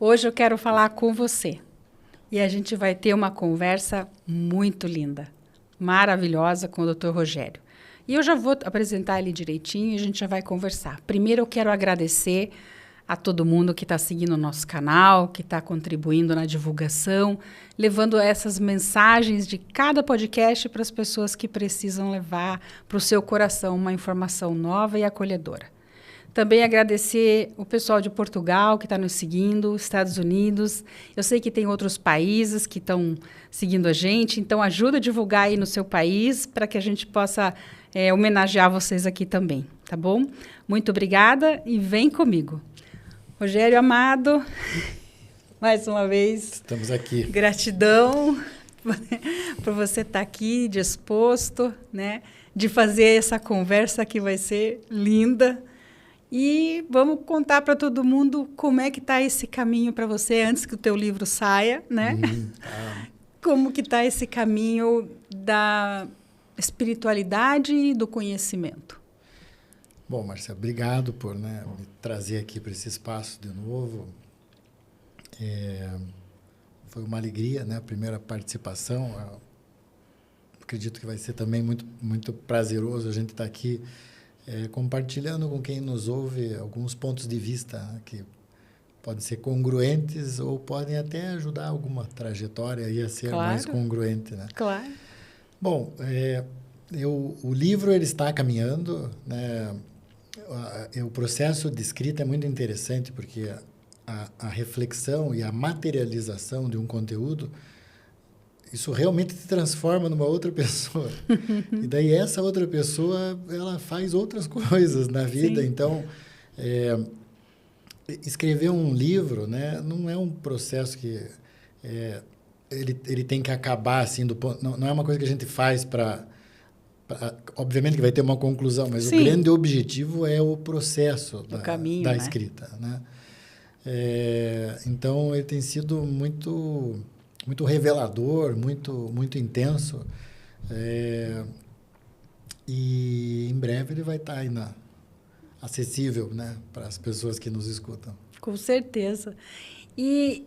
Hoje eu quero falar com você e a gente vai ter uma conversa muito linda, maravilhosa com o Dr. Rogério. E eu já vou apresentar ele direitinho e a gente já vai conversar. Primeiro eu quero agradecer a todo mundo que está seguindo o nosso canal, que está contribuindo na divulgação, levando essas mensagens de cada podcast para as pessoas que precisam levar para o seu coração uma informação nova e acolhedora. Também agradecer o pessoal de Portugal que está nos seguindo, Estados Unidos. Eu sei que tem outros países que estão seguindo a gente, então ajuda a divulgar aí no seu país para que a gente possa homenagear vocês aqui também, tá bom? Muito obrigada e vem comigo. Rogério amado, mais uma vez. Estamos aqui. Gratidão por você estar aqui disposto, né, de fazer essa conversa que vai ser linda. E vamos contar para todo mundo como é que está esse caminho para você antes que o teu livro saia, né? Como que está esse caminho da espiritualidade e do conhecimento. Bom, Márcia, obrigado por me trazer aqui para esse espaço de novo. Foi uma alegria, né? A primeira participação. Eu acredito que vai ser também muito, muito prazeroso a gente estar aqui compartilhando com quem nos ouve alguns pontos de vista, né, que podem ser congruentes ou podem até ajudar alguma trajetória a ser mais congruente, né? Claro. Bom, o livro ele está caminhando, né? O processo de escrita é muito interessante porque a reflexão e a materialização de um conteúdo, isso realmente te transforma numa outra pessoa. E daí essa outra pessoa, ela faz outras coisas na vida. Sim. Então, escrever um livro, né, não é um processo que ele tem que acabar assim, não é uma coisa que a gente faz para... Obviamente que vai ter uma conclusão, mas Sim. O grande objetivo é o processo da escrita, né? Então, ele tem sido muito... muito revelador, muito intenso. E em breve ele vai estar aí acessível, né, para as pessoas que nos escutam. Com certeza. E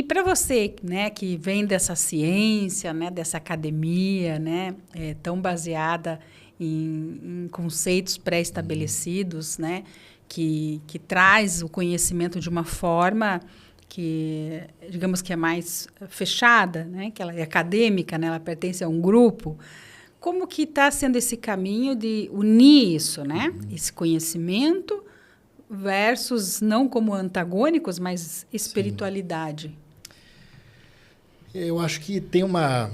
para você, né, que vem dessa ciência, né, dessa academia, né, tão baseada em conceitos pré-estabelecidos, né, que traz o conhecimento de uma forma que, digamos que é mais fechada, né? Que ela é acadêmica, né? Ela pertence a um grupo. Como que está sendo esse caminho de unir isso, né? Esse conhecimento versus, não como antagônicos, mas espiritualidade? Sim. Eu acho que tem uma...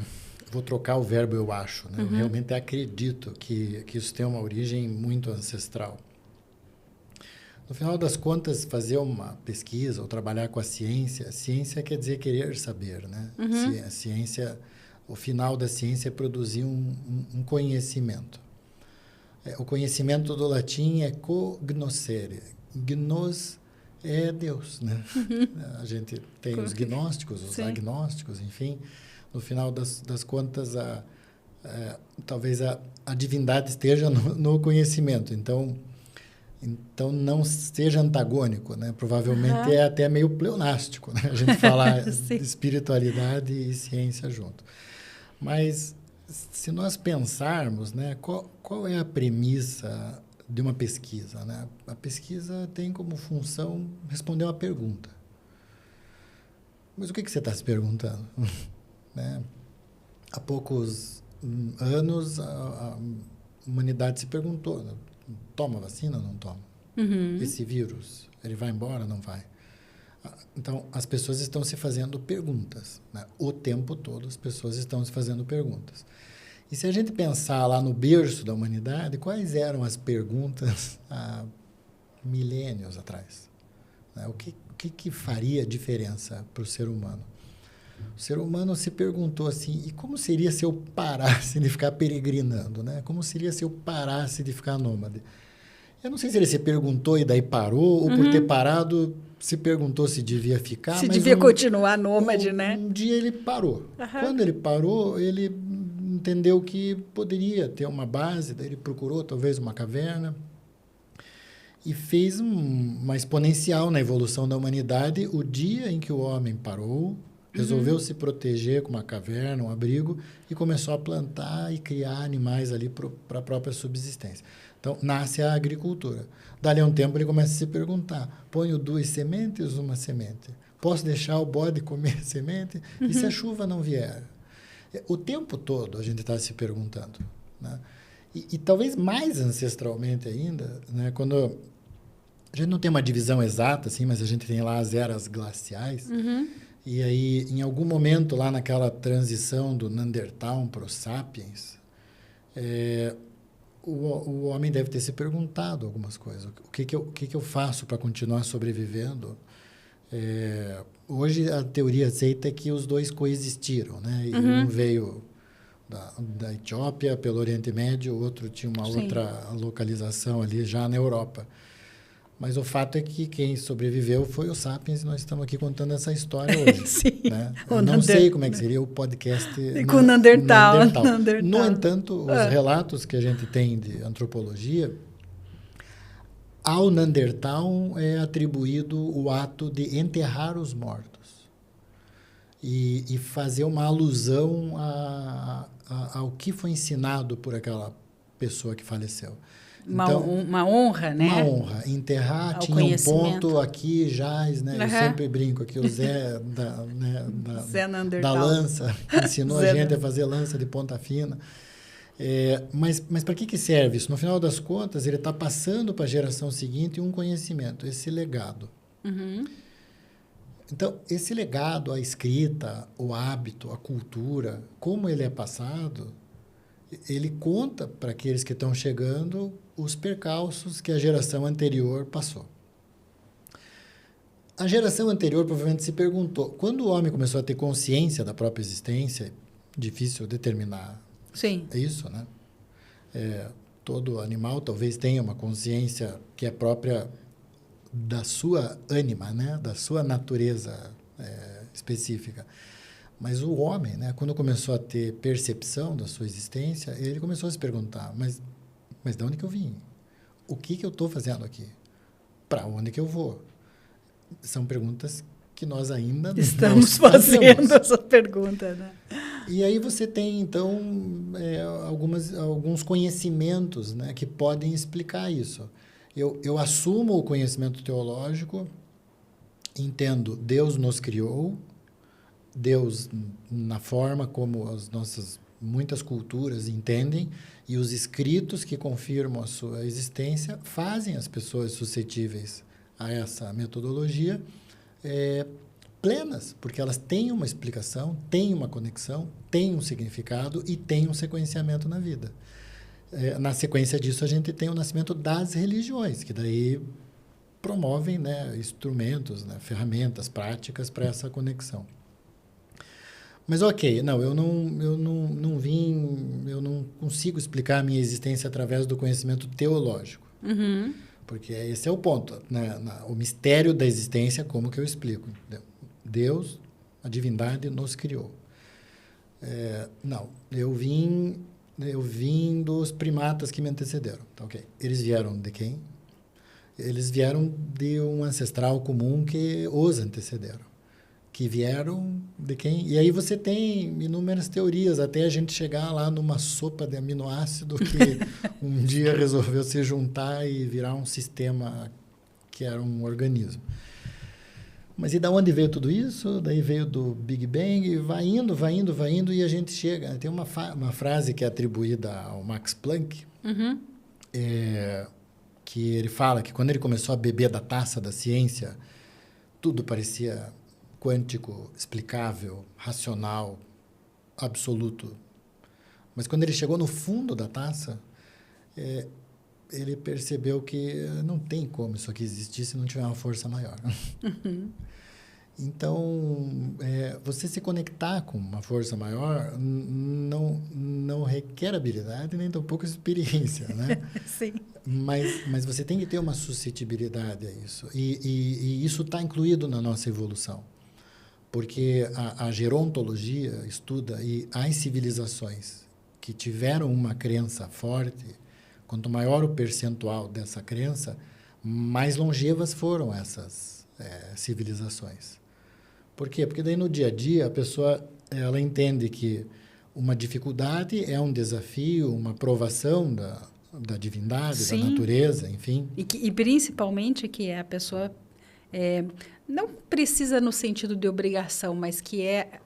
Vou trocar o verbo eu acho, né? Eu realmente acredito que isso tem uma origem muito ancestral. No final das contas, fazer uma pesquisa ou trabalhar com a ciência quer dizer querer saber, né? A ciência, o final da ciência é produzir um conhecimento. O conhecimento do latim é cognoscere. Gnos é Deus, né? A gente tem os gnósticos, os agnósticos, enfim. No final das contas, talvez a divindade esteja no conhecimento. Então, não seja antagônico, né? Provavelmente é até meio pleonástico, né? A gente falar de espiritualidade e ciência junto. Mas, se nós pensarmos, né, qual é a premissa de uma pesquisa, né? A pesquisa tem como função responder uma pergunta. Mas o que você está se perguntando? Né? Há poucos anos, a humanidade se perguntou, né? Toma vacina ou não toma? Esse vírus, ele vai embora ou não vai? Então, as pessoas estão se fazendo perguntas, né? O tempo todo as pessoas estão se fazendo perguntas. E se a gente pensar lá no berço da humanidade, quais eram as perguntas há milênios atrás? Né? O que faria diferença para o ser humano? O ser humano se perguntou assim, e como seria se eu parasse de ficar peregrinando, né? Como seria se eu parasse de ficar nômade? Eu não sei se ele se perguntou e daí parou, ou por ter parado, se perguntou se devia ficar. Se devia continuar nômade, né? Um dia ele parou. Quando ele parou, ele entendeu que poderia ter uma base, daí ele procurou talvez uma caverna. e fez uma exponencial na evolução da humanidade o dia em que o homem parou, resolveu se proteger com uma caverna, um abrigo, e começou a plantar e criar animais ali para a própria subsistência. Então, nasce a agricultura. Dali a um tempo, ele começa a se perguntar, ponho 2 sementes, uma semente? Posso deixar o bode comer semente? E se a chuva não vier? O tempo todo a gente está se perguntando, né? E talvez mais ancestralmente ainda, né? Quando a gente não tem uma divisão exata, assim, mas a gente tem lá as eras glaciais. E aí, em algum momento, lá naquela transição do Neandertal para o Sapiens, o homem deve ter se perguntado algumas coisas. O que eu faço para continuar sobrevivendo? Hoje, a teoria aceita que os dois coexistiram, né? E um veio da Etiópia, pelo Oriente Médio, o outro tinha uma outra localização ali já na Europa. Mas o fato é que quem sobreviveu foi o Sapiens e nós estamos aqui contando essa história hoje. Sim. Né? Eu não sei como é que seria o podcast com Neandertal. No entanto, os relatos que a gente tem de antropologia, ao Neandertal é atribuído o ato de enterrar os mortos e fazer uma alusão ao que foi ensinado por aquela pessoa que faleceu. Então, uma honra, né? Uma honra. Enterrar, tinha um ponto aqui, jaz, né? Eu sempre brinco aqui, o Zé Zé da lança, ensinou a gente a fazer lança de ponta fina. Mas para que serve isso? No final das contas, ele está passando para a geração seguinte um conhecimento, esse legado. Então, esse legado, a escrita, o hábito, a cultura, como ele é passado, ele conta para aqueles que estão chegando os percalços que a geração anterior passou. A geração anterior provavelmente se perguntou, quando o homem começou a ter consciência da própria existência, difícil determinar isso, né? Todo animal talvez tenha uma consciência que é própria da sua ânima, né? Da sua natureza específica. Mas o homem, né, quando começou a ter percepção da sua existência, ele começou a se perguntar, mas de onde que eu vim? O que eu estou fazendo aqui? Para onde que eu vou? São perguntas que nós ainda estamos fazendo essa pergunta, né? E aí você tem, então, alguns conhecimentos, né, que podem explicar isso. Eu assumo o conhecimento teológico, entendo, Deus nos criou, Deus na forma como as nossas muitas culturas entendem, e os escritos que confirmam a sua existência fazem as pessoas suscetíveis a essa metodologia plenas, porque elas têm uma explicação, têm uma conexão, têm um significado e têm um sequenciamento na vida. Na sequência disso, a gente tem o nascimento das religiões, que daí promovem, né, instrumentos, né, ferramentas, práticas para essa conexão. Mas ok, eu não consigo explicar a minha existência através do conhecimento teológico. Porque esse é o ponto, né? O mistério da existência, como que eu explico? Deus, a divindade, nos criou. Eu vim dos primatas que me antecederam. Tá, ok. Eles vieram de quem? Eles vieram de um ancestral comum que os antecederam. Que vieram de quem? E aí você tem inúmeras teorias, até a gente chegar lá numa sopa de aminoácido que um dia resolveu se juntar e virar um sistema que era um organismo. Mas e da onde veio tudo isso? Daí veio do Big Bang, e vai indo, e a gente chega. Tem uma frase que é atribuída ao Max Planck, que ele fala que quando ele começou a beber da taça da ciência, tudo parecia quântico, explicável, racional, absoluto. Mas quando ele chegou no fundo da taça, ele percebeu que não tem como isso aqui existir se não tiver uma força maior. Então, você se conectar com uma força maior não requer habilidade nem tampouco experiência, né? Sim. Mas você tem que ter uma suscetibilidade a isso. E isso está incluído na nossa evolução. Porque a gerontologia estuda e as civilizações que tiveram uma crença forte, quanto maior o percentual dessa crença, mais longevas foram essas civilizações. Por quê? Porque daí no dia a dia a pessoa ela entende que uma dificuldade é um desafio, uma provação da divindade, Sim. da natureza, enfim. E principalmente que a pessoa não precisa no sentido de obrigação, mas que é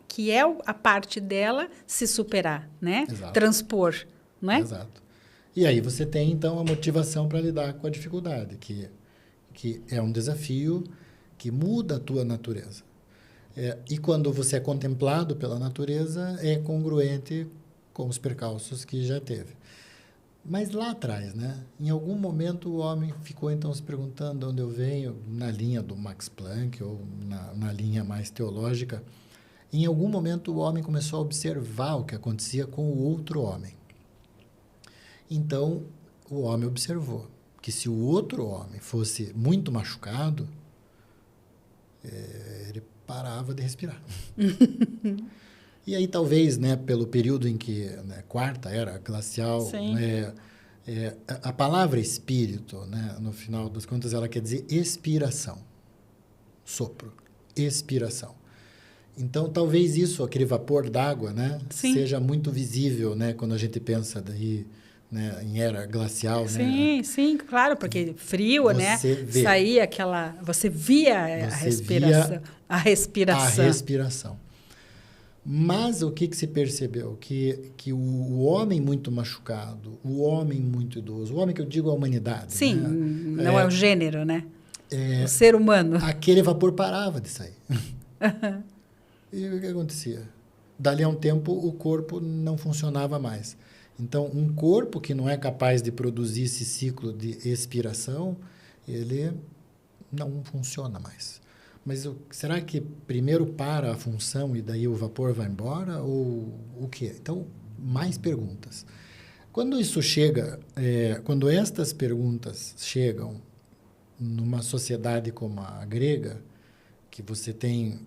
a parte dela se superar, né? Exato. Transpor, não é? Exato. E aí você tem, então, a motivação para lidar com a dificuldade, que é um desafio que muda a tua natureza. E quando você é contemplado pela natureza, é congruente com os percalços que já teve. Mas lá atrás, né? Em algum momento o homem ficou então se perguntando de onde eu venho, na linha do Max Planck ou na linha mais teológica. Em algum momento o homem começou a observar o que acontecia com o outro homem. Então o homem observou que se o outro homem fosse muito machucado, ele parava de respirar. E aí, talvez, né, pelo período em que, né, quarta era glacial, a palavra espírito, né, no final das contas, ela quer dizer expiração. Sopro. Expiração. Então, talvez isso, aquele vapor d'água, né, seja muito visível, né, quando a gente pensa daí, né, em era glacial. Sim, né? Sim, claro, porque frio, né? Saía aquela... Você via a respiração. A respiração. Mas o que se percebeu? Que o homem muito machucado, o homem muito idoso, o homem que eu digo a humanidade. Sim, né? Não é o gênero, né? O ser humano. Aquele vapor parava de sair. E o que acontecia? Dali a um tempo, o corpo não funcionava mais. Então, um corpo que não é capaz de produzir esse ciclo de expiração, ele não funciona mais. Mas será que primeiro para a função e daí o vapor vai embora? Ou o quê? Então, mais perguntas. Quando isso chega, quando estas perguntas chegam numa sociedade como a grega, que você tem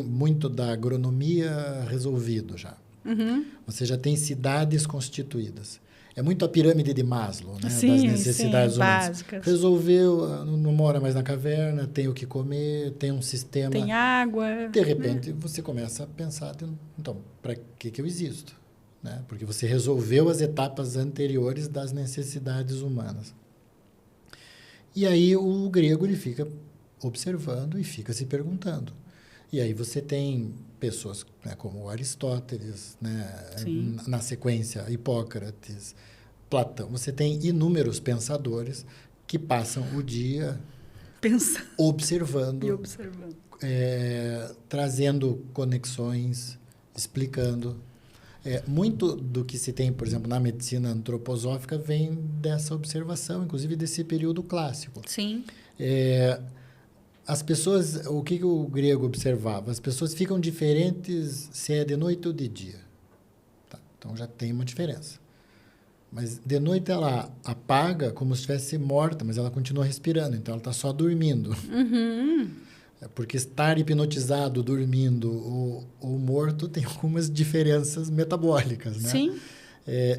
muito da agronomia resolvido já. Uhum. Você já tem cidades constituídas. É muito a pirâmide de Maslow, né? Sim, das necessidades humanas. básicas. Resolveu, não mora mais na caverna, tem o que comer, tem um sistema. Tem água. De repente, você começa a pensar, então, para que eu existo? Né? Porque você resolveu as etapas anteriores das necessidades humanas. E aí o grego ele fica observando e fica se perguntando. E aí você tem pessoas, né, como Aristóteles, né, na sequência Hipócrates, Platão. Você tem inúmeros pensadores que passam o dia observando. Trazendo conexões, explicando. Muito do que se tem, por exemplo, na medicina antroposófica vem dessa observação, inclusive desse período clássico. Sim. As pessoas, o que o grego observava? As pessoas ficam diferentes se é de noite ou de dia. Tá, então, já tem uma diferença. Mas de noite ela apaga como se estivesse morta, mas ela continua respirando, então ela está só dormindo. Uhum. Porque estar hipnotizado, dormindo ou morto tem algumas diferenças metabólicas, né? Sim.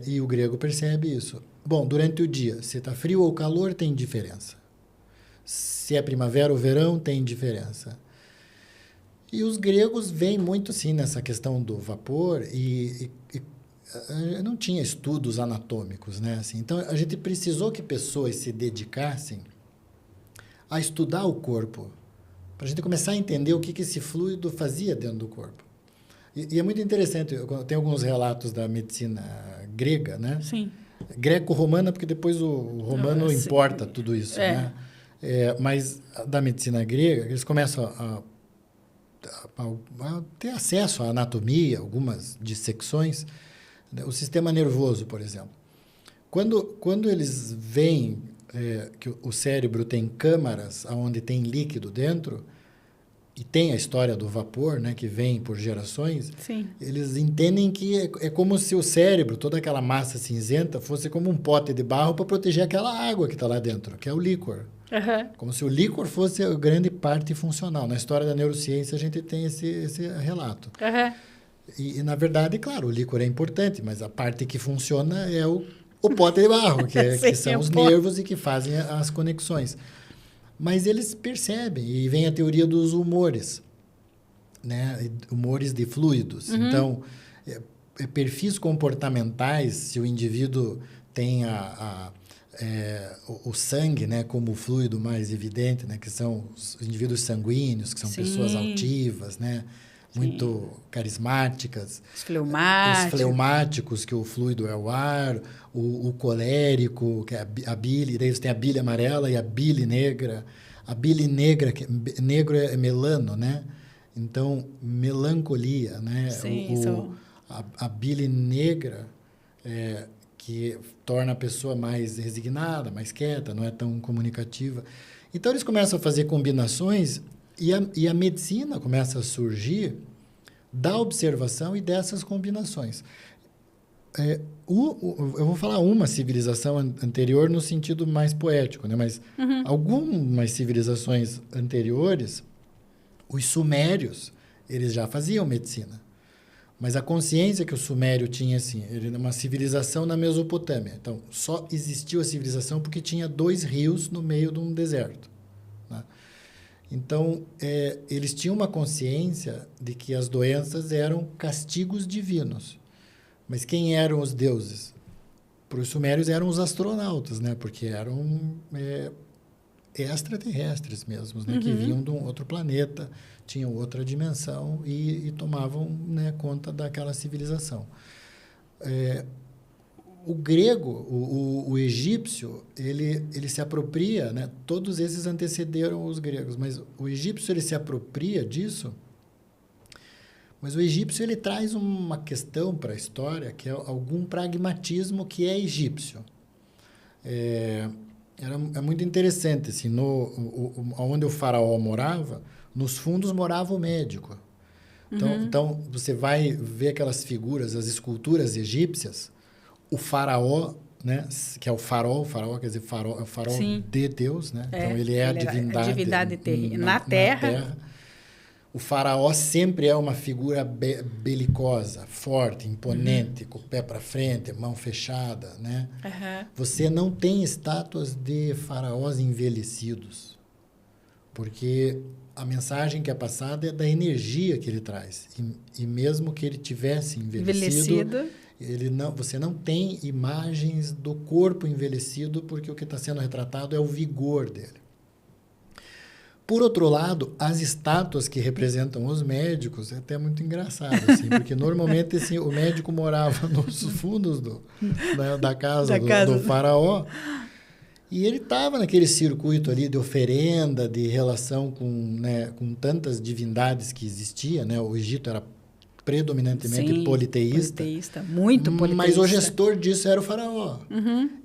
E o grego percebe isso. Bom, durante o dia, se está frio ou calor, tem diferença. Se é primavera ou verão, tem diferença. E os gregos veem muito, sim, nessa questão do vapor e não tinha estudos anatômicos, né? Assim, então, a gente precisou que pessoas se dedicassem a estudar o corpo, para a gente começar a entender o que esse fluido fazia dentro do corpo. E é muito interessante, tem alguns relatos da medicina grega, né? Sim. Greco-romana, porque depois o romano importa tudo isso, né? Mas da medicina grega, eles começam a ter acesso à anatomia, algumas dissecções, né? O sistema nervoso, por exemplo. Quando eles veem que o cérebro tem câmaras onde tem líquido dentro, e tem a história do vapor, né, que vem por gerações, sim, eles entendem que é como se o cérebro, toda aquela massa cinzenta, fosse como um pote de barro para proteger aquela água que está lá dentro, que é o líquor. Uhum. Como se o líquor fosse a grande parte funcional. Na história da neurociência, a gente tem esse relato. Uhum. E, na verdade, claro, o líquor é importante, mas a parte que funciona é o o pote de barro, que Sim, são os nervos e que fazem as conexões. Mas eles percebem, e vem a teoria dos humores, né? Humores de fluidos. Então, perfis comportamentais, se o indivíduo tem o sangue, né, como o fluido mais evidente, né, que são os indivíduos sanguíneos, que são pessoas altivas, né, muito carismáticas. Os fleumáticos. Os fleumáticos, que o fluido é o ar. O colérico, que é a bile. Daí você tem a bile amarela e a bile negra. A bile negra, negro é melano, né? Então, melancolia, né? Sim, a bile negra, que torna a pessoa mais resignada, mais quieta, não é tão comunicativa. Então, eles começam a fazer combinações e a medicina começa a surgir da observação e dessas combinações. Eu vou falar uma civilização anterior no sentido mais poético, né? Mas algumas civilizações anteriores, os sumérios, eles já faziam medicina. Mas a consciência que o sumério tinha, assim, ele era uma civilização na Mesopotâmia. Então, só existiu a civilização porque tinha 2 rios no meio de um deserto, né? Então, eles tinham uma consciência de que as doenças eram castigos divinos. Mas quem eram os deuses? Para os sumérios eram os astronautas, né? Porque eram extraterrestres mesmo, né? Que vinham de um outro planeta, tinham outra dimensão e tomavam, né, conta daquela civilização. O grego, o egípcio, ele se apropria, né? Todos esses antecederam os gregos, mas o egípcio ele se apropria disso. Mas o egípcio ele traz uma questão para a história que é algum pragmatismo que é egípcio. É muito interessante, assim, onde o faraó morava, nos fundos morava o médico. Então, você vai ver aquelas figuras, as esculturas egípcias, o faraó, né, que é o faraó quer dizer, é o faraó de Deus, né? Então, ele é a divindade na terra. O faraó sempre é uma figura belicosa, forte, imponente, com o pé para frente, mão fechada, né? Você não tem estátuas de faraós envelhecidos, porque a mensagem que é passada é da energia que ele traz. E mesmo que ele tivesse envelhecido, você não tem imagens do corpo envelhecido, porque o que está sendo retratado é o vigor dele. Por outro lado, as estátuas que representam os médicos é até muito engraçado, assim, porque normalmente assim, o médico morava nos fundos da casa do faraó e ele estava naquele circuito ali de oferenda, de relação com tantas divindades que existia, né? O Egito era predominantemente politeísta, muito politeísta. Mas o gestor disso era o faraó.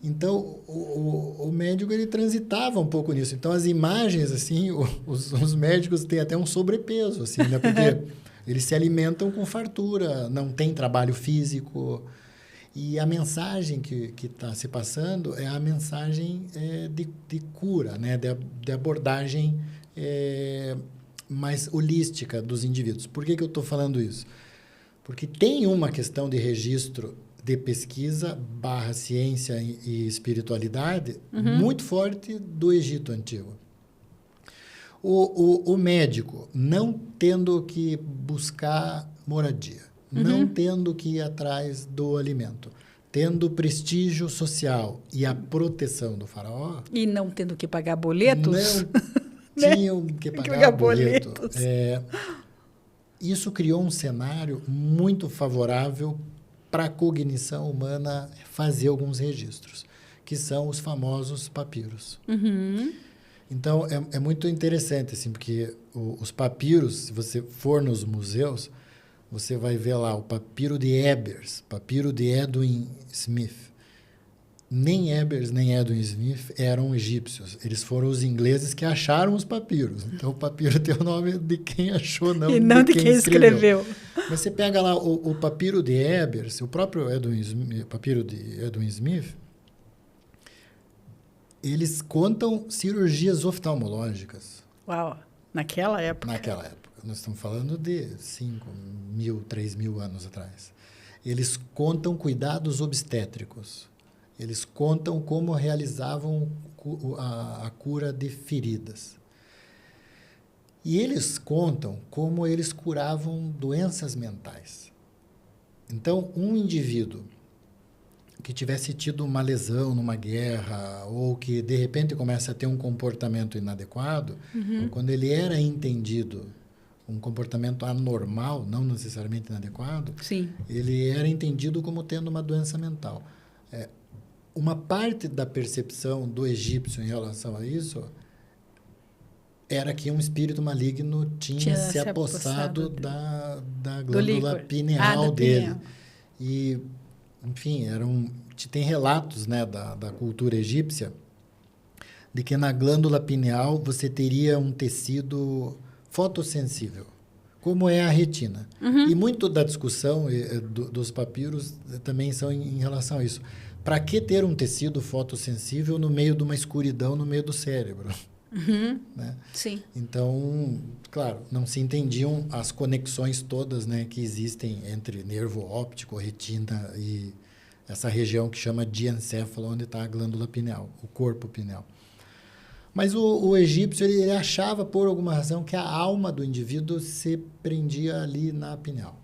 Então, o médico ele transitava um pouco nisso. Então, as imagens, assim, os médicos têm até um sobrepeso, assim, né? Porque eles se alimentam com fartura, não tem trabalho físico. E a mensagem que está se passando é a mensagem de cura, né? De abordagem mais holística dos indivíduos. Por que eu estou falando isso? Porque tem uma questão de registro de pesquisa / ciência e espiritualidade muito forte do Egito Antigo. O médico não tendo que buscar moradia, não tendo que ir atrás do alimento, tendo prestígio social e a proteção do faraó... E não tendo que pagar boletos? Não tinham que pagar boletos. Isso criou um cenário muito favorável para a cognição humana fazer alguns registros, que são os famosos papiros. Então, é muito interessante, assim, porque os papiros, se você for nos museus, você vai ver lá o papiro de Ebers, papiro de Edwin Smith. Nem Ebers nem Edwin Smith eram egípcios. Eles foram os ingleses que acharam os papiros. Então, o papiro tem o nome de quem achou, não, e não de quem escreveu. Mas você pega lá o papiro de Ebers, o próprio papiro de Edwin Smith, eles contam cirurgias oftalmológicas. Uau! Naquela época? Naquela época. Nós estamos falando de 5.000, 3.000 anos atrás. Eles contam cuidados obstétricos. Eles contam como realizavam a cura de feridas. E eles contam como eles curavam doenças mentais. Então, um indivíduo que tivesse tido uma lesão numa guerra ou que, de repente, começa a ter um comportamento inadequado, quando ele era entendido um comportamento anormal, não necessariamente inadequado, Sim. ele era entendido como tendo uma doença mental. Uma parte da percepção do egípcio em relação a isso era que um espírito maligno tinha se apossado da glândula pineal dele. Pineal. E, enfim, tem relatos, né, da cultura egípcia de que na glândula pineal você teria um tecido fotossensível, como é a retina. E muito da discussão dos papiros também são em relação a isso. Para que ter um tecido fotossensível no meio de uma escuridão no meio do cérebro? Né? Sim. Então, claro, não se entendiam as conexões todas, né, que existem entre nervo óptico, retina e essa região que chama diencéfalo, onde está a glândula pineal, o corpo pineal. Mas o egípcio ele achava, por alguma razão, que a alma do indivíduo se prendia ali na pineal.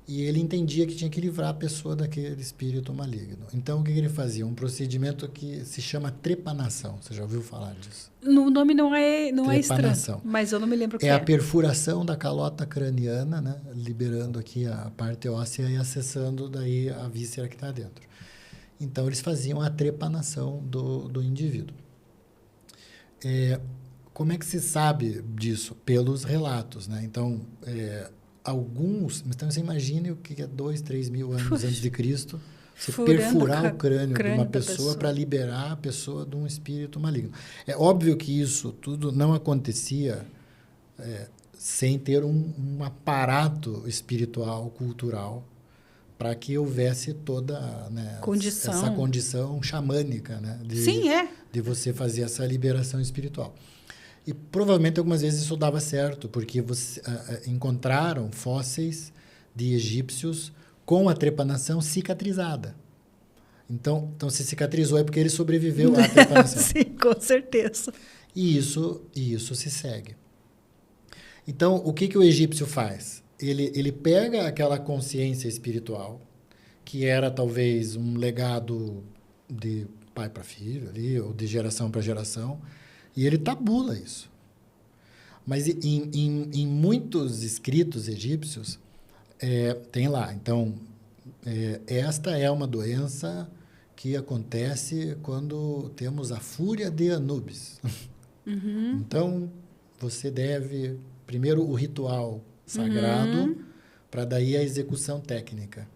E ele entendia que tinha que livrar a pessoa daquele espírito maligno. Então, o que ele fazia? Um procedimento que se chama trepanação. Você já ouviu falar disso? O nome não é estranho, mas eu não me lembro o que é. É a perfuração da calota craniana, né? Liberando aqui a parte óssea e acessando daí a víscera que está dentro. Então, eles faziam a trepanação do indivíduo. Como é que se sabe disso? Pelos relatos, né? Então, então você imagine o que é 2, 3 mil anos antes de Cristo, você perfurar o crânio de uma pessoa para liberar a pessoa de um espírito maligno. É óbvio que isso tudo não acontecia sem ter um aparato espiritual, cultural, para que houvesse toda, né, essa condição xamânica, né, de você fazer essa liberação espiritual. E provavelmente algumas vezes isso dava certo, porque encontraram fósseis de egípcios com a trepanação cicatrizada. Então se cicatrizou é porque ele sobreviveu à trepanação. Sim, com certeza. E isso se segue. Então, o que o egípcio faz? Ele pega aquela consciência espiritual, que era talvez um legado de pai para filho, ali, ou de geração para geração, e ele tabula isso. Mas em muitos escritos egípcios, tem lá. Então, esta é uma doença que acontece quando temos a fúria de Anubis. Então, você deve, primeiro, o ritual sagrado, para daí a execução técnica.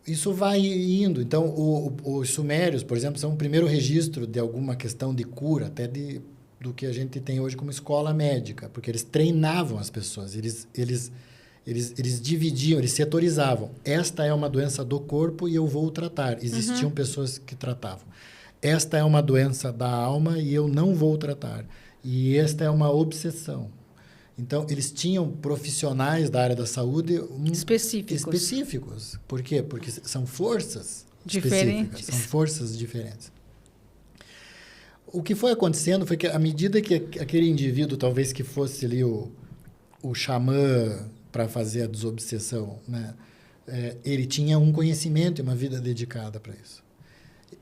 Isso vai indo. Então, os sumérios, por exemplo, são o primeiro registro de alguma questão de cura, até do que a gente tem hoje como escola médica, porque eles treinavam as pessoas, eles dividiam, eles setorizavam. Esta é uma doença do corpo e eu vou tratar. Existiam pessoas que tratavam. Esta é uma doença da alma e eu não vou tratar. E esta é uma obsessão. Então, eles tinham profissionais da área da saúde específicos. Por quê? Porque são forças diferentes. São forças diferentes. O que foi acontecendo foi que, à medida que aquele indivíduo, talvez que fosse ali o xamã para fazer a desobsessão, né? Ele tinha um conhecimento e uma vida dedicada para isso.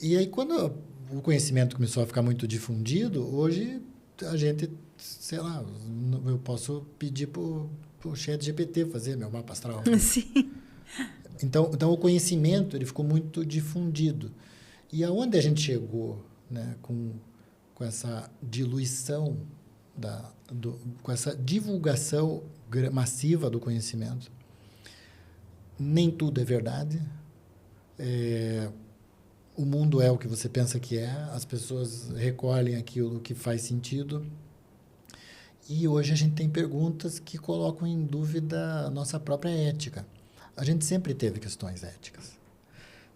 E aí, quando o conhecimento começou a ficar muito difundido, hoje a gente... sei lá, eu posso pedir para o ChatGPT fazer meu mapa astral. Sim. Então, o conhecimento ele ficou muito difundido. E aonde a gente chegou, né, com essa diluição, com essa divulgação massiva do conhecimento? Nem tudo é verdade. O mundo é o que você pensa que é. As pessoas recolhem aquilo que faz sentido. E hoje a gente tem perguntas que colocam em dúvida a nossa própria ética. A gente sempre teve questões éticas,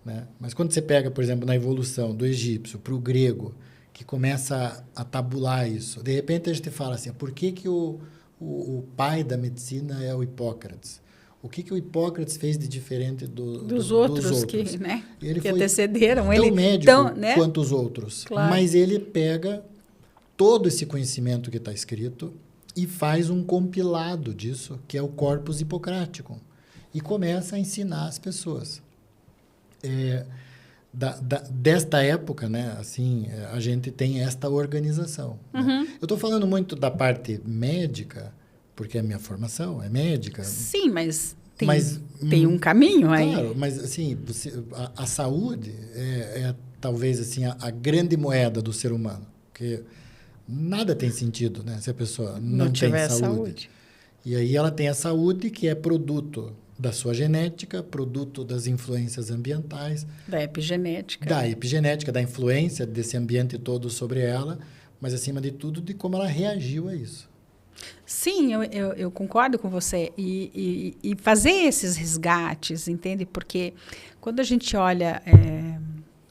né? Mas quando você pega, por exemplo, na evolução do egípcio para o grego, que começa a tabular isso, de repente a gente fala assim, por que o pai da medicina é o Hipócrates? O que o Hipócrates fez de diferente dos outros que, né, ele que foi antecederam. Tão médico né? quanto os outros. Claro. Mas ele pega todo esse conhecimento que está escrito e faz um compilado disso, que é o Corpus Hipocrático, e começa a ensinar as pessoas. Desta época, né, assim, a gente tem esta organização. Né? Eu estou falando muito da parte médica, porque a minha formação é médica. Sim, mas tem um caminho aí. Claro, mas assim, a saúde é talvez assim, a grande moeda do ser humano, porque nada tem sentido, né, se a pessoa não tem saúde. E aí ela tem a saúde, que é produto da sua genética, produto das influências ambientais. Da epigenética. Da influência desse ambiente todo sobre ela, mas, acima de tudo, de como ela reagiu a isso. Sim, eu concordo com você. E fazer esses resgates, entende? Porque quando a gente olha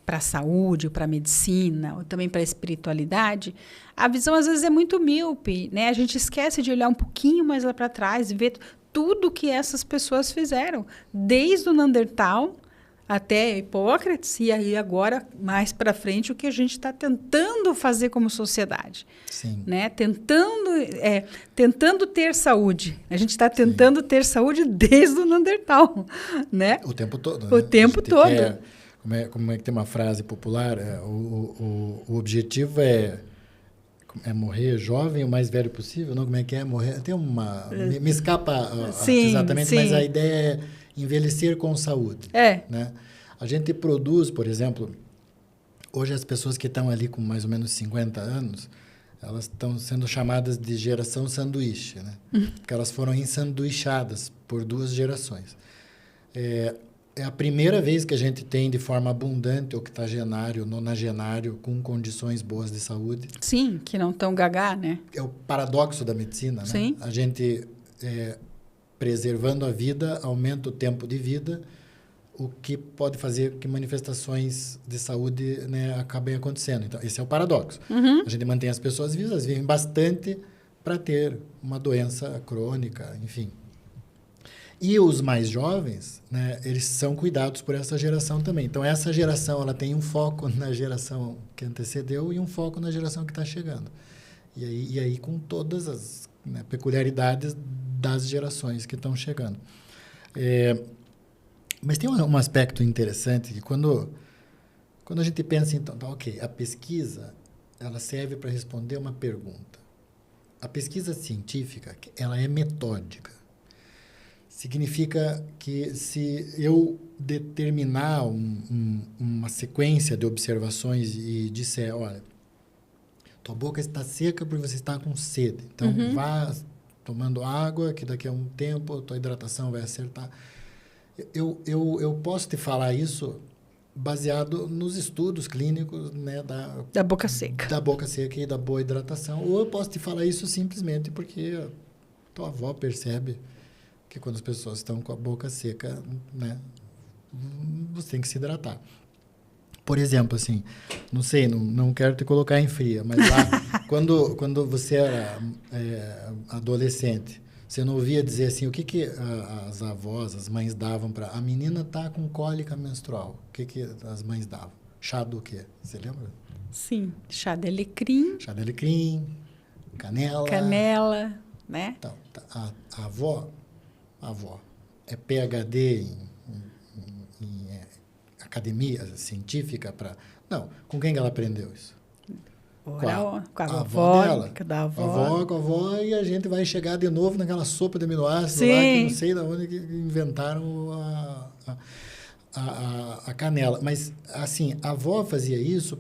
para a saúde, para a medicina, ou também para a espiritualidade, a visão, às vezes, é muito míope, né? A gente esquece de olhar um pouquinho mais lá para trás e ver tudo que essas pessoas fizeram, desde o Neandertal até Hipócrates, e aí agora, mais para frente, o que a gente está tentando fazer como sociedade. Sim. Né? Tentando ter saúde. A gente está tentando ter saúde desde o Neandertal. Né? O tempo todo. O tempo todo. Como é que tem uma frase popular? O objetivo é morrer jovem o mais velho possível, não? Como é que é? Morrer. Tem uma. Me escapa exatamente, sim. Mas a ideia é envelhecer com saúde. Né? A gente produz, por exemplo, hoje as pessoas que estão ali com mais ou menos 50 anos, elas estão sendo chamadas de geração sanduíche, né? Porque elas foram ensanduichadas por 2 gerações. É a primeira vez que a gente tem de forma abundante octogenário, nonagenário, com condições boas de saúde. Sim, que não estão gagá, né? É o paradoxo da medicina, Sim. Né? A gente, preservando a vida, aumenta o tempo de vida, o que pode fazer que manifestações de saúde, né, acabem acontecendo. Então, esse é o paradoxo. A gente mantém as pessoas vivas, elas vivem bastante para ter uma doença crônica, enfim. E os mais jovens, né, eles são cuidados por essa geração também. Então, essa geração ela tem um foco na geração que antecedeu e um foco na geração que está chegando. E aí com todas as, né, peculiaridades das gerações que estão chegando. Mas tem um aspecto interessante que quando a gente pensa, então, tá, ok, a pesquisa ela serve para responder uma pergunta. A pesquisa científica ela é metódica. Significa que se eu determinar uma sequência de observações e disser, olha, tua boca está seca porque você está com sede. Então, vá tomando água, que daqui a um tempo a tua hidratação vai acertar. Eu posso te falar isso baseado nos estudos clínicos, né, da boca seca. Da boca seca e da boa hidratação. Ou eu posso te falar isso simplesmente porque a tua avó percebe que quando as pessoas estão com a boca seca, né, você tem que se hidratar. Por exemplo, assim, não sei, não quero te colocar em fria, mas lá, quando você era adolescente, você não ouvia dizer assim, o que as avós, as mães davam para... A menina tá com cólica menstrual. O que as mães davam? Chá do quê? Você lembra? Sim, chá de alecrim. Chá de alecrim, canela. Canela, né? Então, a avó é PhD em academia científica para... Não, com quem ela aprendeu isso? Com a avó dela. Com a avó, e a gente vai chegar de novo naquela sopa de aminoácidos lá, que não sei de onde que inventaram a canela. Mas, assim, a avó fazia isso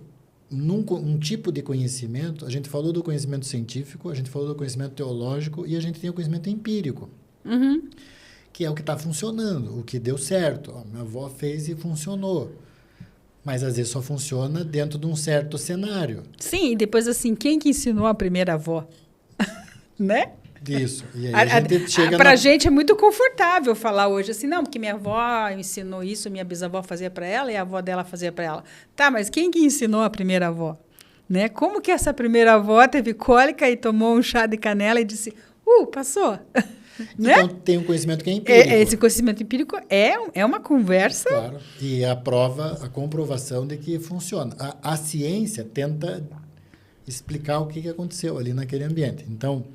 num tipo de conhecimento. A gente falou do conhecimento científico, a gente falou do conhecimento teológico e a gente tem o conhecimento empírico. Que é o que está funcionando, o que deu certo. A minha avó fez e funcionou. Mas, às vezes, só funciona dentro de um certo cenário. Sim, e depois, assim, quem que ensinou a primeira avó? Né? Isso. E aí a gente chega para a gente é muito confortável falar hoje assim, não, porque minha avó ensinou isso, minha bisavó fazia para ela e a avó dela fazia para ela. Tá, mas quem que ensinou a primeira avó? Né? Como que essa primeira avó teve cólica e tomou um chá de canela e disse, passou? Né? Então, tem um conhecimento que é empírico. Esse conhecimento empírico é uma conversa... Claro, e a prova, a comprovação de que funciona. A ciência tenta explicar o que aconteceu ali naquele ambiente. Então,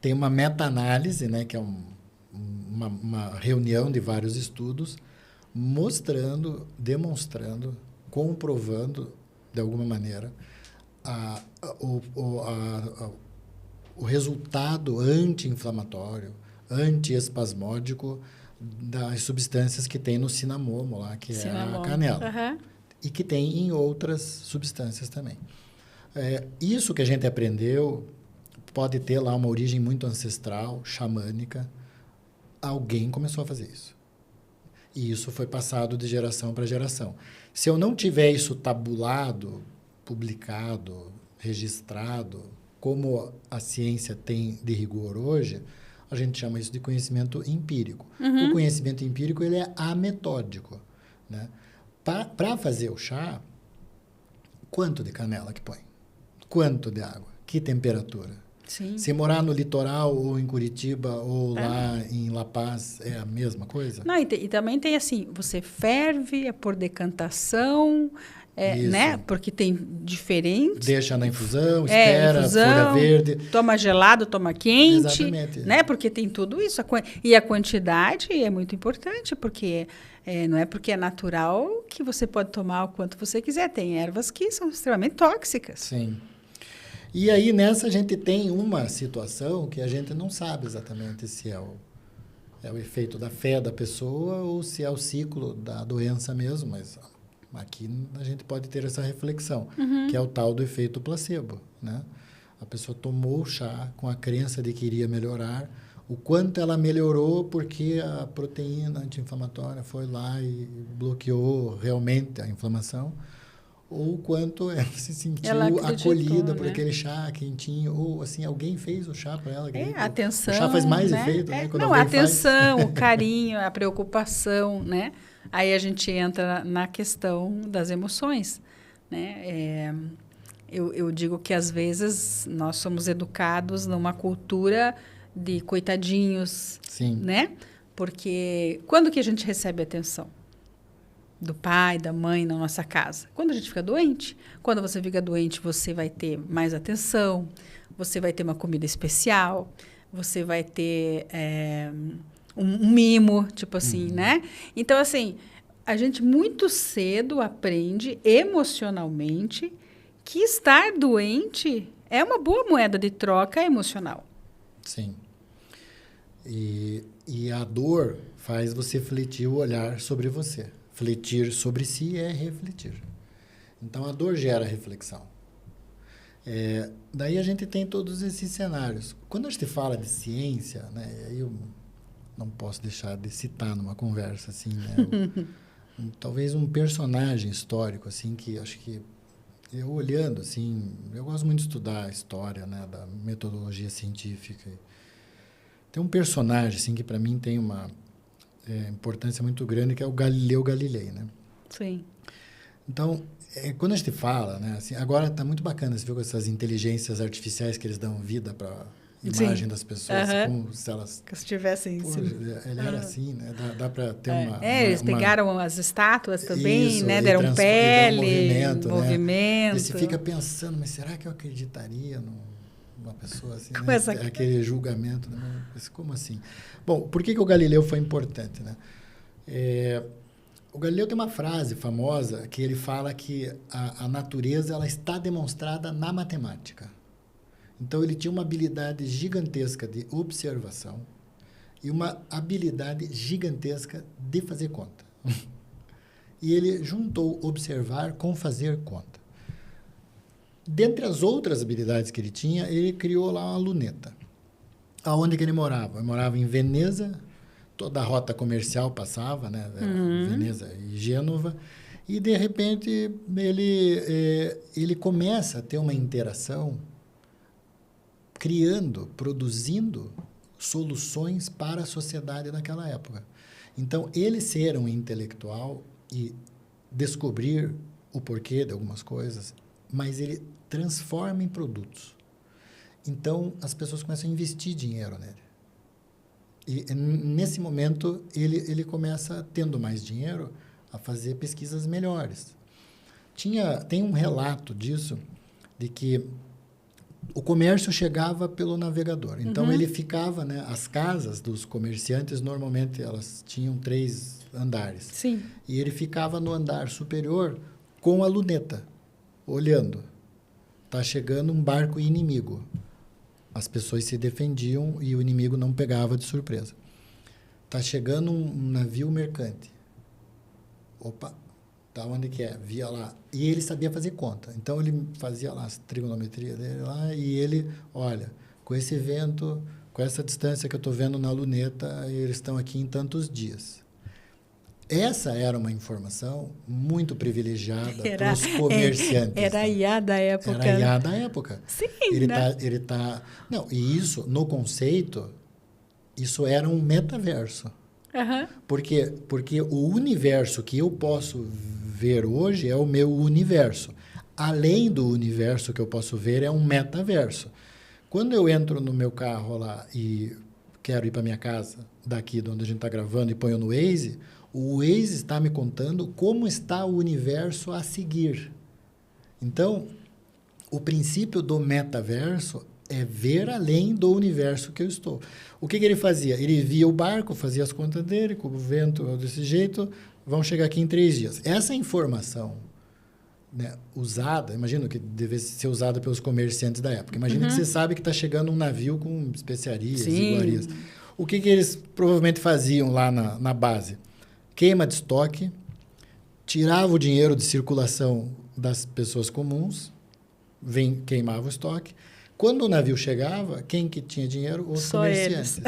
tem uma meta-análise, né, que é uma reunião de vários estudos, mostrando, demonstrando, comprovando, de alguma maneira, o resultado anti-inflamatório, anti-espasmódico das substâncias que tem no cinamomo, lá, que é a canela. Uhum. E que tem em outras substâncias também. Isso que a gente aprendeu pode ter lá uma origem muito ancestral, xamânica. Alguém começou a fazer isso. E isso foi passado de geração para geração. Se eu não tiver isso tabulado, publicado, registrado, como a ciência tem de rigor hoje, a gente chama isso de conhecimento empírico. Uhum. O conhecimento empírico ele é ametódico, né? Para fazer o chá, quanto de canela que põe? Quanto de água? Que temperatura? Sim. Se morar no litoral, ou em Curitiba, ou lá em La Paz, é a mesma coisa? Não, e também tem assim, você ferve, é por decantação, né? Porque tem diferentes. Deixa na infusão, espera, folha verde. Toma gelado, toma quente. Exatamente. Né? Porque tem tudo isso. E a quantidade é muito importante, porque não é porque é natural que você pode tomar o quanto você quiser. Tem ervas que são extremamente tóxicas. Sim. E aí, nessa, a gente tem uma situação que a gente não sabe exatamente se é o efeito da fé da pessoa ou se é o ciclo da doença mesmo, mas aqui a gente pode ter essa reflexão, que é o tal do efeito placebo, né? A pessoa tomou o chá com a crença de que iria melhorar, o quanto ela melhorou porque a proteína anti-inflamatória foi lá e bloqueou realmente a inflamação, ou o quanto ela se sentiu acolhida por aquele chá quentinho, ou assim, alguém fez o chá para ela. A atenção, o chá faz mais né? efeito, né? Não, a atenção, o carinho, a preocupação, né? Aí a gente entra na questão das emoções, né? Eu digo que, às vezes, nós somos educados numa cultura de coitadinhos, Sim. Né? Porque quando que a gente recebe atenção? Do pai, da mãe na nossa casa. Quando a gente fica doente. Quando você fica doente, você vai ter mais atenção, você vai ter uma comida especial, você vai ter um mimo, tipo assim, né? Então, assim, a gente muito cedo aprende emocionalmente que estar doente é uma boa moeda de troca emocional. Sim. E a dor faz você fletir o olhar sobre você. Fletir sobre si é refletir. Então, a dor gera reflexão. Daí a gente tem todos esses cenários. Quando a gente fala de ciência, né, eu não posso deixar de citar numa conversa assim, né, talvez um personagem histórico assim que acho que eu olhando assim, eu gosto muito de estudar a história, né, da metodologia científica. Tem um personagem assim que para mim tem uma importância muito grande, que é o Galileu Galilei, né? Sim. Então, quando a gente fala, né, assim, agora está muito bacana, você viu com essas inteligências artificiais que eles dão vida para a imagem das pessoas, como se elas... Que estivessem... Ele era assim, né? Dá para ter eles pegaram as estátuas também, isso, né? Deram pele, movimento. Né? E você fica pensando, mas será que eu acreditaria numa pessoa assim? Né? Aquele julgamento, né? Como assim? Bom, por que o Galileu foi importante, né? O Galileu tem uma frase famosa que ele fala que a natureza ela está demonstrada na matemática. Então, ele tinha uma habilidade gigantesca de observação e uma habilidade gigantesca de fazer conta. E ele juntou observar com fazer conta. Dentre as outras habilidades que ele tinha, ele criou lá uma luneta. Aonde que ele morava? Ele morava em Veneza, toda a rota comercial passava, né? Veneza e Gênova, e de repente ele começa a ter uma interação produzindo soluções para a sociedade naquela época. Então, ele ser um intelectual e descobrir o porquê de algumas coisas, mas ele transforma em produtos. Então, as pessoas começam a investir dinheiro nele. E nesse momento, ele começa, tendo mais dinheiro, a fazer pesquisas melhores. Tem um relato disso, de que o comércio chegava pelo navegador. Então, ele ficava, né, as casas dos comerciantes, normalmente, elas tinham 3 andares. Sim. E ele ficava no andar superior com a luneta, olhando. Está chegando um barco inimigo. As pessoas se defendiam e o inimigo não pegava de surpresa. Está chegando um navio mercante. Opa, tá onde que é? Via lá. E ele sabia fazer conta. Então, ele fazia lá as trigonometria dele lá e ele, olha, com esse vento, com essa distância que eu estou vendo na luneta, eles estão aqui em tantos dias. Essa era uma informação muito privilegiada para os comerciantes. Era a IA da época. Era a IA da época. Sim, ele tá. Não, e isso, no conceito, isso era um metaverso. Porque o universo que eu posso ver hoje é o meu universo. Além do universo que eu posso ver, é um metaverso. Quando eu entro no meu carro lá e quero ir para minha casa, daqui de onde a gente está gravando, e ponho no Waze, o Waze está me contando como está o universo a seguir. Então, o princípio do metaverso é ver além do universo que eu estou. O que ele fazia? Ele via o barco, fazia as contas dele, com o vento desse jeito, vão chegar aqui em 3 dias. Essa informação, né, usada, imagino que deve ser usada pelos comerciantes da época. Imagina que você sabe que está chegando um navio com especiarias, iguarias. O que eles provavelmente faziam lá na base? Queima de estoque, tirava o dinheiro de circulação das pessoas comuns, queimava o estoque. Quando o navio chegava, quem que tinha dinheiro? Os comerciantes.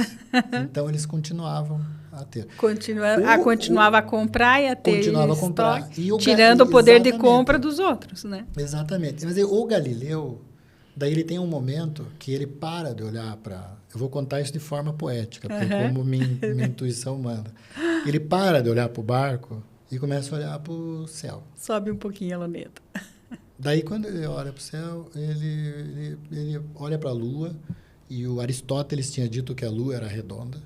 Então, eles continuavam a ter. Continuava a comprar e a ter continuava estoque, a comprar. tirando o poder de compra dos outros, né? Exatamente. Mas o Galileu, daí ele tem um momento que ele para de olhar para... Eu vou contar isso de forma poética, porque como minha intuição manda. Ele para de olhar para o barco e começa a olhar para o céu. Sobe um pouquinho a luneta. Daí, quando ele olha para o céu, ele olha para a Lua, e o Aristóteles tinha dito que a Lua era redonda,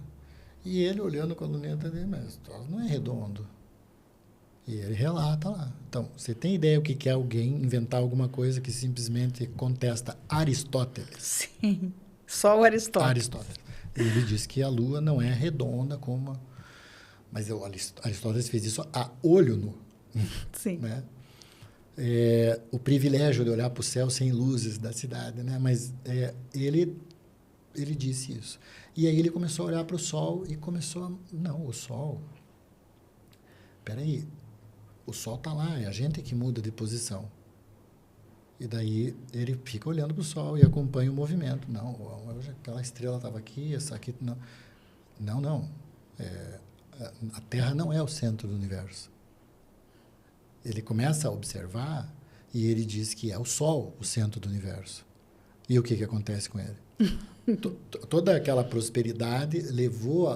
e ele, olhando com a luneta dele, mas não é redondo. E ele relata lá. Então, você tem ideia o que é alguém inventar alguma coisa que simplesmente contesta Aristóteles? Sim, só o Aristóteles. Ele diz que a Lua não é redonda como... Mas Aristóteles fez isso a olho nu. Sim. Né? O privilégio de olhar para o céu sem luzes da cidade, né? Mas ele disse isso. E aí ele começou a olhar para o sol e começou a... Não, o sol... Espera aí, o sol está lá, é a gente que muda de posição. E daí ele fica olhando para o sol e acompanha o movimento. Não, aquela estrela estava aqui, essa aqui... Não. A Terra não é o centro do universo. Ele começa a observar e ele diz que é o Sol o centro do universo. E o que acontece com ele? Toda aquela prosperidade levou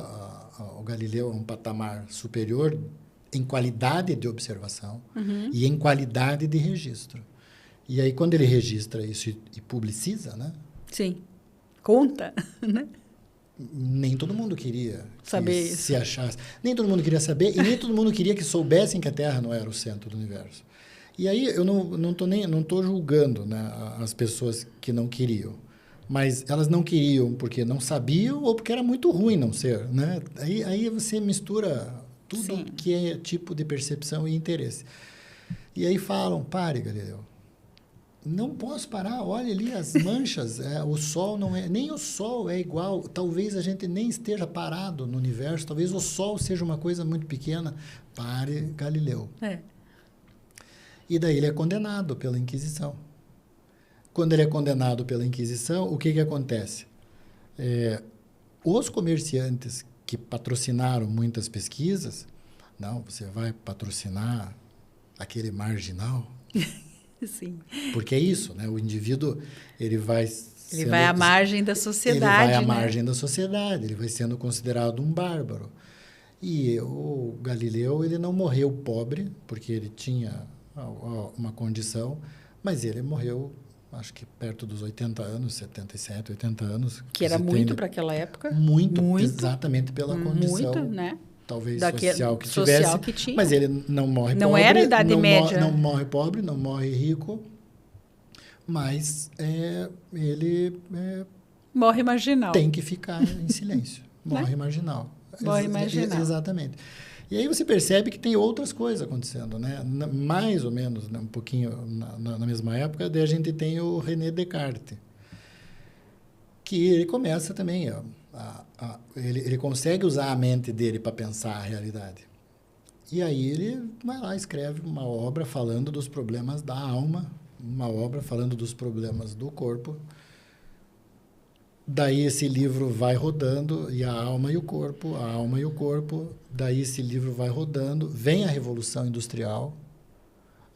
o Galileu a um patamar superior em qualidade de observação e em qualidade de registro. E aí, quando ele registra isso e publiciza, né? Sim. Conta, né? Nem todo mundo queria saber isso. Se achasse. Nem todo mundo queria saber e nem todo mundo queria que soubessem que a Terra não era o centro do universo. E aí eu não estou julgando, né, as pessoas que não queriam, mas elas não queriam porque não sabiam ou porque era muito ruim não ser, né? Aí você mistura tudo Sim. que é tipo de percepção e interesse. E aí falam, pare, Galileu. Não posso parar, olha ali as manchas, o Sol não é... Nem o Sol é igual, talvez a gente nem esteja parado no universo, talvez o Sol seja uma coisa muito pequena. Pare, Galileu. E daí ele é condenado pela Inquisição. Quando ele é condenado pela Inquisição, o que acontece? Os comerciantes que patrocinaram muitas pesquisas, não, você vai patrocinar aquele marginal... Sim. Porque é isso, né? O indivíduo, ele vai à margem da sociedade. Ele vai à margem da sociedade, ele vai sendo considerado um bárbaro. E o Galileu, ele não morreu pobre, porque ele tinha uma condição, mas ele morreu acho que perto dos 80 anos, 77, 80 anos. Que era muito para aquela época. Muito, exatamente pela condição, muito, né? Talvez social que tivesse. Que tinha. Mas ele não morre não pobre. Não era a Idade Média. Não morre pobre, não morre rico, mas ele... morre marginal. Tem que ficar em silêncio. Morre marginal. Morre marginal. Exatamente. E aí você percebe que tem outras coisas acontecendo, né? Mais ou menos, né? Um pouquinho na mesma época, daí a gente tem o René Descartes, que ele começa também, ele consegue usar a mente dele para pensar a realidade. E aí ele vai lá e escreve uma obra falando dos problemas da alma, uma obra falando dos problemas do corpo. Daí esse livro vai rodando, e a alma e o corpo, daí esse livro vai rodando, vem a Revolução Industrial.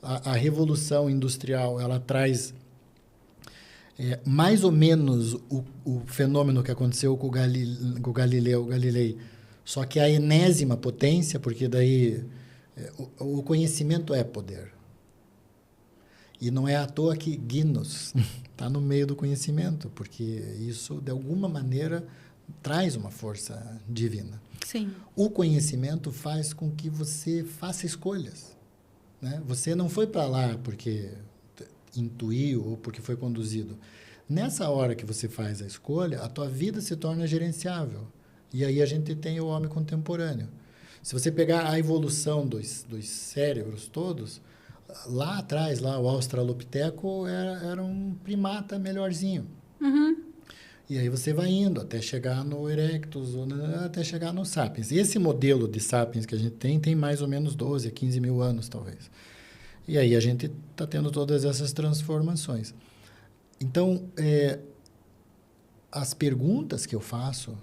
A Revolução Industrial, ela traz mais ou menos o fenômeno que aconteceu com o Galileu Galilei, só que a enésima potência, porque daí o conhecimento é poder. E não é à toa que Gnos está no meio do conhecimento, porque isso, de alguma maneira, traz uma força divina. Sim. O conhecimento faz com que você faça escolhas, né? Você não foi para lá porque intuiu ou porque foi conduzido. Nessa hora que você faz a escolha, a tua vida se torna gerenciável. E aí a gente tem o homem contemporâneo. Se você pegar a evolução dos cérebros todos... Lá atrás, o Australopiteco era um primata melhorzinho. Uhum. E aí você vai indo até chegar no Erectus, até chegar no Sapiens. E esse modelo de Sapiens que a gente tem mais ou menos 12 a 15 mil anos, talvez. E aí a gente está tendo todas essas transformações. Então, as perguntas que eu faço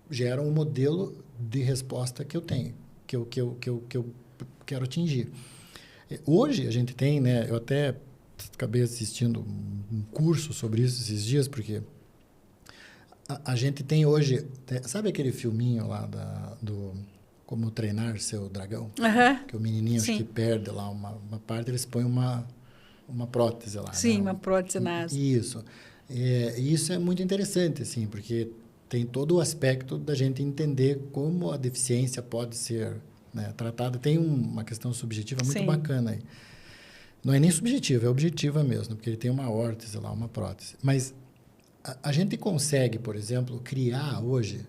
geram um modelo de resposta que eu tenho, que eu quero atingir. Hoje a gente tem, né? Eu até acabei assistindo um curso sobre isso esses dias, porque a gente tem hoje... Sabe aquele filminho lá do Como Treinar Seu Dragão? Uhum. Que o menininho acho que perde lá uma parte, eles põem uma prótese lá. Sim, né? Uma prótese na asa. Isso. E isso é muito interessante, assim, porque tem todo o aspecto da gente entender como a deficiência pode ser... né, tratada. Tem uma questão subjetiva muito bacana aí. Não é nem subjetiva, é objetiva mesmo, porque ele tem uma órtese lá, uma prótese. Mas a gente consegue, por exemplo, criar hoje,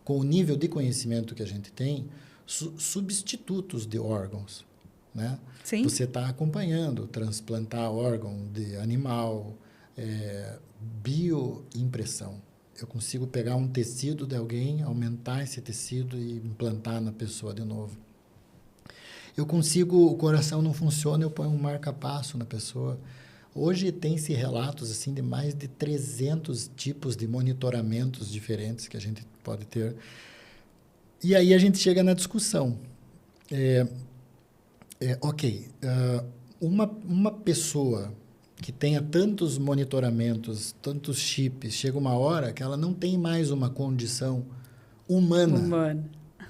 com o nível de conhecimento que a gente tem, substitutos de órgãos. Né? Sim. Você está acompanhando, transplantar órgão de animal, bioimpressão. Eu consigo pegar um tecido de alguém, aumentar esse tecido e implantar na pessoa de novo. Eu consigo, o coração não funciona, eu ponho um marca-passo na pessoa. Hoje tem-se relatos assim, de mais de 300 tipos de monitoramentos diferentes que a gente pode ter. E aí a gente chega na discussão. Uma pessoa que tenha tantos monitoramentos, tantos chips, chega uma hora que ela não tem mais uma condição humana.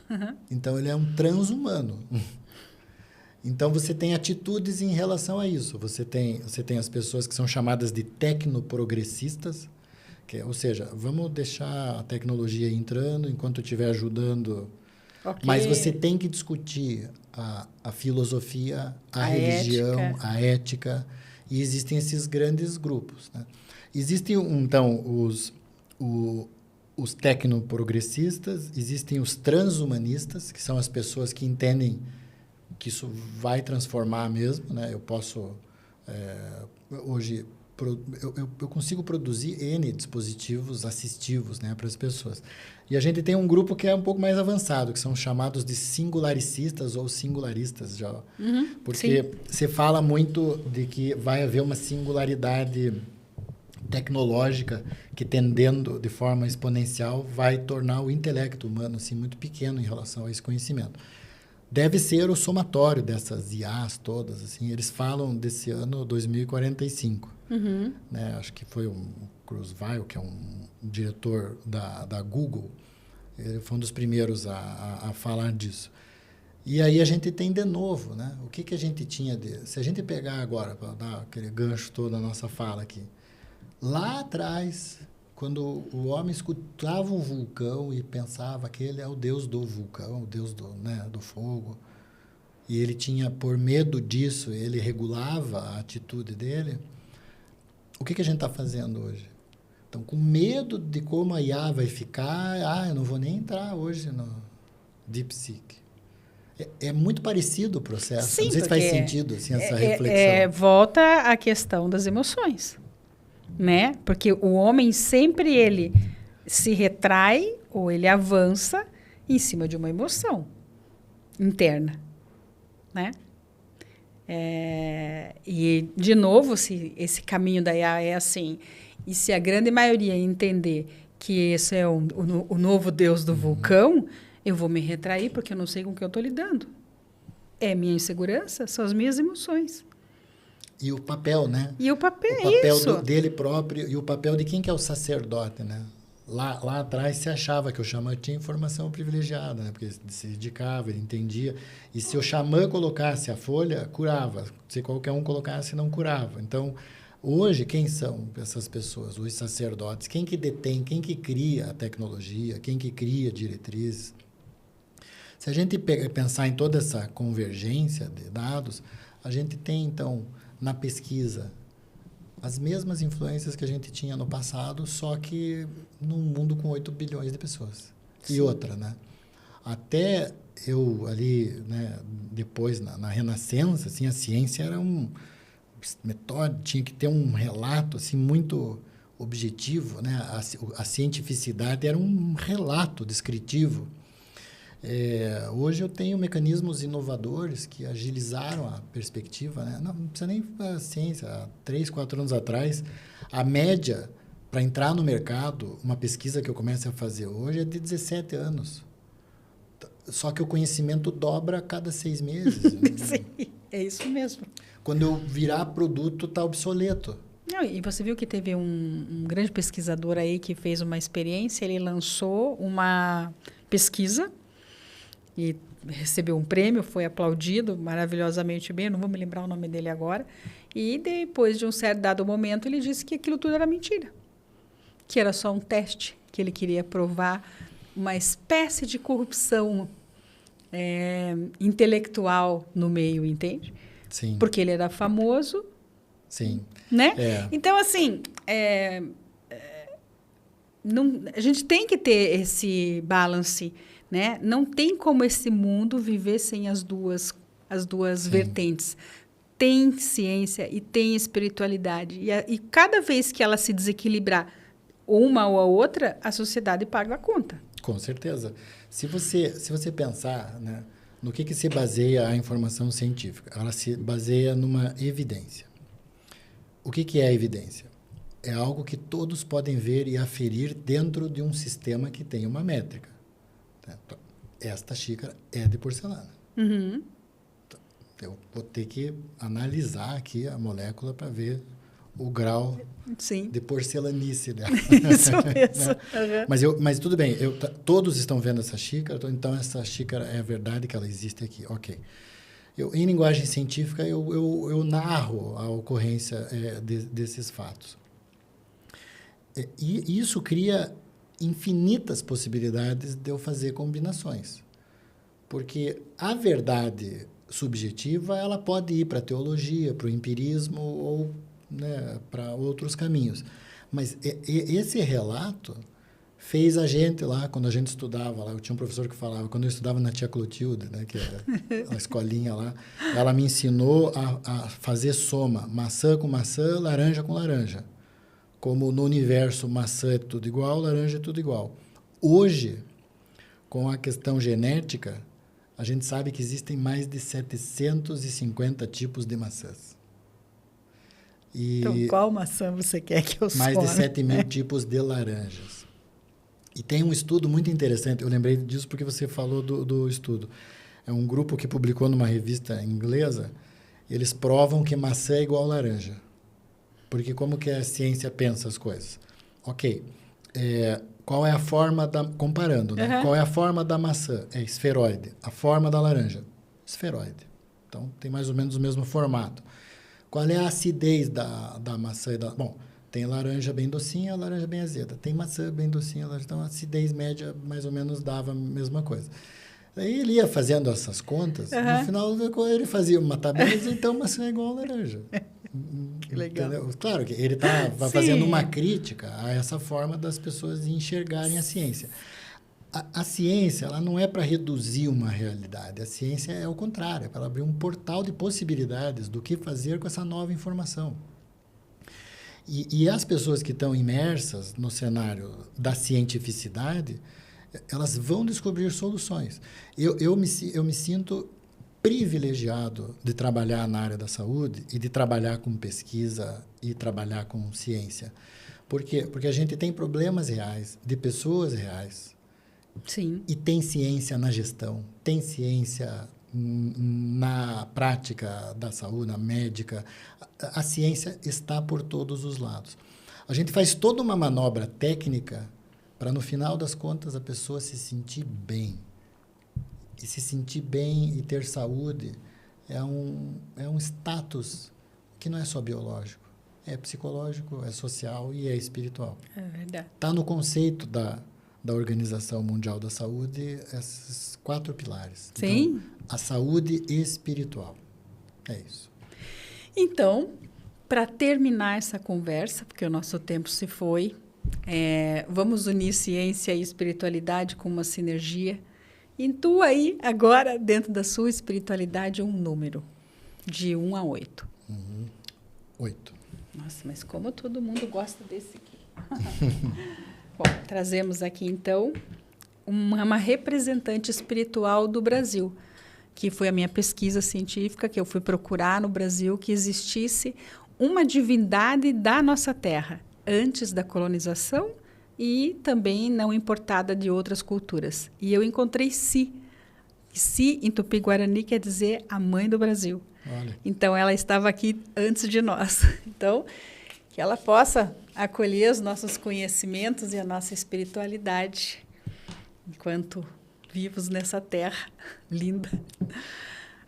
Uhum. Então, ele é um transhumano. Então, você tem atitudes em relação a isso. Você tem as pessoas que são chamadas de tecnoprogressistas, ou seja, vamos deixar a tecnologia entrando enquanto estiver ajudando. Okay. Mas você tem que discutir a filosofia, a religião, a ética. E existem esses grandes grupos. Né? Existem, então, os tecnoprogressistas, existem os transhumanistas, que são as pessoas que entendem que isso vai transformar mesmo. Né? Eu posso, hoje, eu consigo produzir N dispositivos assistivos, né, para as pessoas. E a gente tem um grupo que é um pouco mais avançado, que são chamados de singularicistas ou singularistas. Já, porque você fala muito de que vai haver uma singularidade tecnológica que, tendendo de forma exponencial, vai tornar o intelecto humano assim, muito pequeno em relação a esse conhecimento. Deve ser o somatório dessas IAs todas. Assim, eles falam desse ano 2045. Uhum. Né? Acho que foi o Kurzweil, que é um diretor da Google. Ele foi um dos primeiros a falar disso. E aí a gente tem de novo, né? O que a gente tinha se a gente pegar agora, para dar aquele gancho todo da nossa fala aqui, lá atrás, quando o homem escutava um vulcão e pensava que ele é o deus do vulcão, o deus do fogo, e ele tinha, por medo disso, ele regulava a atitude dele, o que a gente está fazendo hoje? Então, com medo de como a IA vai ficar, eu não vou nem entrar hoje no DeepSeek. É muito parecido o processo. Sim, não sei se faz sentido assim, essa reflexão. Volta à questão das emoções, né? Porque o homem sempre ele se retrai ou ele avança em cima de uma emoção interna, né? E, de novo, se esse caminho da IA é assim, e se a grande maioria entender que esse é o novo deus do vulcão, eu vou me retrair porque eu não sei com o que eu estou lidando. É minha insegurança, são as minhas emoções. E o papel, né? E o papel isso. Dele próprio e o papel de quem que é o sacerdote, né? Lá atrás se achava que o xamã tinha informação privilegiada, né? Porque ele se dedicava, ele entendia. E se o xamã colocasse a folha, curava. Se qualquer um colocasse, não curava. Então, hoje, quem são essas pessoas? Os sacerdotes. Quem que detém, quem que cria a tecnologia, quem que cria diretrizes? Se a gente pensar em toda essa convergência de dados, a gente tem, então, na pesquisa, as mesmas influências que a gente tinha no passado, só que num mundo com 8 bilhões de pessoas. Sim. E outra, né? Até eu ali, né, depois, na Renascença, assim, a ciência era metódico, tinha que ter um relato assim, muito objetivo, né? A cientificidade era um relato descritivo. Hoje eu tenho mecanismos inovadores que agilizaram a perspectiva, né? Não precisa nem a ciência. Há 3, 4 anos atrás, a média para entrar no mercado, uma pesquisa que eu começo a fazer hoje é de 17 anos. Só que o conhecimento dobra a cada 6 meses. Sim, é isso mesmo. Quando eu virar produto, está obsoleto. Não, e você viu que teve um grande pesquisador aí que fez uma experiência, ele lançou uma pesquisa e recebeu um prêmio, foi aplaudido maravilhosamente bem, não vou me lembrar o nome dele agora, e depois de um certo dado momento ele disse que aquilo tudo era mentira, que era só um teste, que ele queria provar uma espécie de corrupção intelectual no meio, entende? Sim. Porque ele era famoso. Sim. Né? Então, assim, a gente tem que ter esse balance, né? Não tem como esse mundo viver sem as duas vertentes. Tem ciência e tem espiritualidade. E cada vez que ela se desequilibrar uma ou a outra, a sociedade paga a conta. Com certeza. Se você pensar, né, no que se baseia a informação científica, ela se baseia numa evidência. O que é a evidência? É algo que todos podem ver e aferir dentro de um sistema que tem uma métrica. Então, esta xícara é de porcelana. Uhum. Então, eu vou ter que analisar aqui a molécula para ver o grau Sim. de porcelanice dela. Isso mesmo. Né? Mas tudo bem, todos estão vendo essa xícara, então essa xícara é verdade que ela existe aqui. Ok. Em linguagem científica, eu narro a ocorrência desses fatos. E isso cria infinitas possibilidades de eu fazer combinações. Porque a verdade subjetiva ela pode ir para a teologia, para o empirismo ou, né, para outros caminhos. Mas esse relato fez a gente lá, quando a gente estudava lá, eu tinha um professor que falava, quando eu estudava na Tia Clotilde, né, que era a escolinha lá, ela me ensinou a fazer soma, maçã com maçã, laranja com laranja. Como no universo maçã é tudo igual, laranja é tudo igual. Hoje, com a questão genética, a gente sabe que existem mais de 750 tipos de maçãs. Então, qual maçã você quer que eu mais de 7 mil tipos de laranjas. E tem um estudo muito interessante, eu lembrei disso porque você falou do estudo. É um grupo que publicou numa revista inglesa, eles provam que maçã é igual a laranja. Porque como que a ciência pensa as coisas? Ok, qual é a forma comparando, né? Qual é a forma da maçã? É esferoide. A forma da laranja esferoide. Então, tem mais ou menos o mesmo formato. Qual é a acidez da maçã? Bom, tem laranja bem docinha, laranja bem azeda. Tem maçã bem docinha, laranja. Então, a acidez média mais ou menos dava a mesma coisa. Aí ele ia fazendo essas contas, no final ele fazia uma tabela e dizia, então maçã é igual a laranja. Que legal. Entendeu? Claro que ele estava fazendo uma crítica a essa forma das pessoas enxergarem a ciência. A ciência ela não é para reduzir uma realidade. A ciência é o contrário, é para abrir um portal de possibilidades do que fazer com essa nova informação. E as pessoas que estão imersas no cenário da cientificidade, elas vão descobrir soluções. Eu me sinto privilegiado de trabalhar na área da saúde e de trabalhar com pesquisa e trabalhar com ciência. Por quê? Porque a gente tem problemas reais, de pessoas reais. Sim. E tem ciência na gestão, tem ciência na prática da saúde, na médica. A ciência está por todos os lados. A gente faz toda uma manobra técnica para, no final das contas, a pessoa se sentir bem. E se sentir bem e ter saúde é um status que não é só biológico. É psicológico, é social e é espiritual. É verdade. Está no conceito da Organização Mundial da Saúde esses 4 pilares. Sim. Então, a saúde espiritual. É isso. Então, para terminar essa conversa, porque o nosso tempo se foi, vamos unir ciência e espiritualidade com uma sinergia. Intua aí, agora, dentro da sua espiritualidade, um número de 1 a 8. 8. Nossa, mas como todo mundo gosta desse aqui. Bom, trazemos aqui, então, uma representante espiritual do Brasil, que foi a minha pesquisa científica, que eu fui procurar no Brasil que existisse uma divindade da nossa terra, antes da colonização e também não importada de outras culturas. E eu encontrei Si. Si, em Tupi-Guarani, quer dizer a mãe do Brasil. Olha. Então, ela estava aqui antes de nós. Então, que ela possa acolher os nossos conhecimentos e a nossa espiritualidade enquanto vivos nessa terra linda.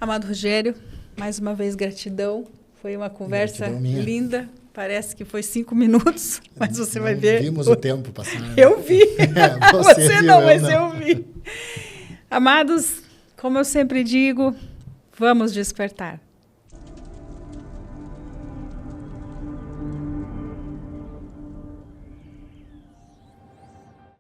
Amado Rogério, mais uma vez gratidão. Foi uma conversa linda. Parece que foi 5 minutos, mas você vai ver. Vimos o tempo passar. Né? Eu vi. Você viu, não, mas eu vi. Amados, como eu sempre digo, vamos despertar.